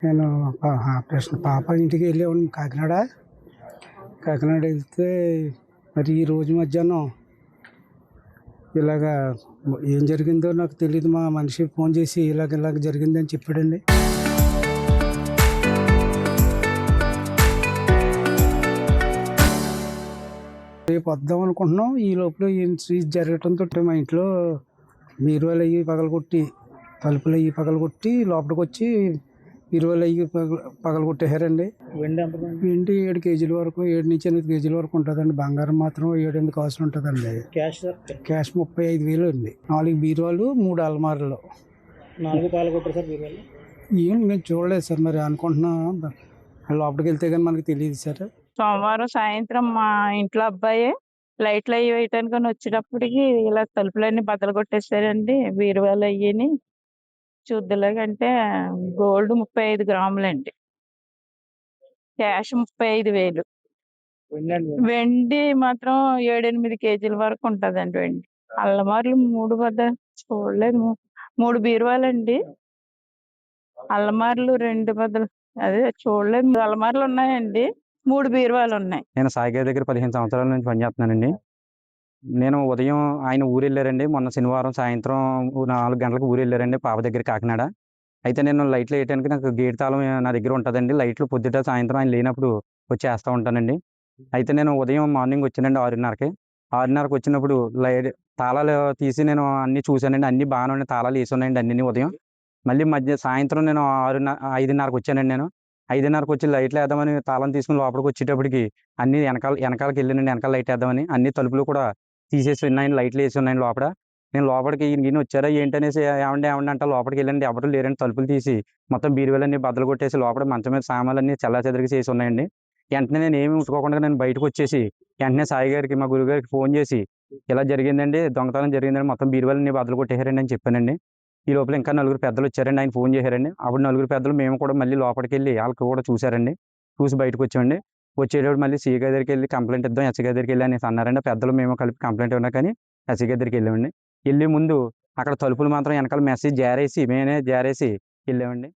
నేను ఆపరేషన్ పాప ఇంటికి వెళ్ళేవాడిని కాకినాడ. కాకినాడ వెళ్తే మరి ఈరోజు మధ్యాహ్నం ఇలాగా ఏం జరిగిందో నాకు తెలియదు. మా మనిషి ఫోన్ చేసి ఇలాగ జరిగిందని చెప్పాడండి. రేపు వద్దాం అనుకుంటున్నాం. ఈ లోపల ఇది జరగటంతో మా ఇంట్లో బీరువాలు అవి పగలగొట్టి, తలుపులు అవి పగలగొట్టి లోపలికి వచ్చి బీరువాలు అవి పగలగొట్టేశారండి. వెండి 7 కేజీల వరకు, 7 నుంచి 8 కేజీల వరకు ఉంటుందండి. బంగారం మాత్రం 7-8 కాసులు ఉంటుందండి. క్యాష్ 35,000 అండి. 4 బీరువాలు, 3 అల్మార్లు. 4 పగలగొట్టారు సార్ బీరువాలు. ఏం మేము చూడలేదు సార్. మరి అనుకుంటున్నాం లోపలికి వెళ్తే కానీ మనకు తెలియదు సార్. సోమవారం సాయంత్రం మా ఇంట్లో అబ్బాయి లైట్లు అవి వేయటానికి వచ్చేటప్పటికి ఇలా తలుపులన్నీ బద్దలు కొట్టేశారండి. బీరువాలు అయ్యని చూద్దులాగంటే గోల్డ్ 35 గ్రాములండి, క్యాష్ 35,000. వెండి మాత్రం 7-8 కేజీల వరకు ఉంటుందండి వెండి. అల్లమార్లు 3 చూడలేదు. 3 బీరువాలండి. అల్లమార్లు 2 బద్దలు అదే చూడలేదు. అల్లమార్లు ఉన్నాయండి, 3 బీరువాలు ఉన్నాయి. నేను సాయి గారి దగ్గర 15 సంవత్సరాల నుంచి పనిచేస్తున్నానండి. నేను ఉదయం ఆయన ఊరు వెళ్ళారండి. మొన్న శనివారం సాయంత్రం 4 గంటలకు ఊరు వెళ్ళారండి పాప దగ్గర కాకినాడ. అయితే నేను లైట్లు వేయడానికి నాకు గేట్ తాళం నా దగ్గర ఉంటుందండి. లైట్లు పొద్దుట సాయంత్రం ఆయన లేనప్పుడు వచ్చి వేస్తూ ఉంటానండి. అయితే నేను ఉదయం మార్నింగ్ వచ్చానండి 6:30కి. 6:30కి వచ్చినప్పుడు తాళాలు తీసి నేను అన్నీ చూశానండి. అన్నీ బాగానే ఉన్నాయి, తాళాలు వేసి ఉన్నాయండి అన్నీ ఉదయం. మళ్ళీ సాయంత్రం నేను 5:30కి వచ్చానండి. నేను 5:30కి వచ్చి లైట్లు వేద్దామని తాళం తీసుకుని లోపలికి వచ్చేటప్పటికి అన్నీ వెనకాలకి వెళ్ళానండి. వెనకాల లైట్ వేద్దామని అన్ని తలుపులు కూడా తీసేసి ఉన్నాయండి, లైట్లు వేసి ఉన్నాయండి లోపల. నేను లోపలికి ఈయన వచ్చారా ఏంటనేసి ఏమండి అంటే లోపలికి వెళ్ళండి, ఎవరు లేరండి. తలుపులు తీసి మొత్తం బీరువాలన్నీ బద్దలు కొట్టేసి లోపల మంచం మీద సామాన్లన్నీ చెల్లాచెదరికి చేసి ఉన్నాయండి. వెంటనే నేను ఏమి ఉంచుకోకుండా నేను బయటకు వచ్చేసి వెంటనే సాయి గారికి, మా గురువు గారికి ఫోన్ చేసి ఇలా జరిగిందండి, దొంగతనం జరిగిందండి, మొత్తం బీరువాలన్నీ బద్దలు కొట్టేశారండి అని చెప్పానండి. ఈ లోపల ఇంకా 4 పెద్దలు వచ్చారండి. ఆయన ఫోన్ చేశారండి. అప్పుడు 4 పెద్దలు మేము కూడా మళ్ళీ లోపలికి వెళ్ళి వాళ్ళకి కూడా చూశారండి. చూసి బయటకు వచ్చామండి. వచ్చేటప్పుడు మళ్ళీ సీఏ గారి దగ్గరికి వెళ్ళి కంప్లైంట్ ఇద్దాం, ఎస్ఐ గారి దగ్గరికి వెళ్ళి అనేసి అన్నారండి. పెద్దలు మేము కలిపి కంప్లైంట్ ఇవ్వడా కానీ ఎస్ఐ గారి దగ్గరికి వెళ్ళామండి. వెళ్ళే ముందు అక్కడ తలుపులు మాత్రం వెనకాల మెసేజ్ జారేసి మేమే జారేసి వెళ్ళామండి.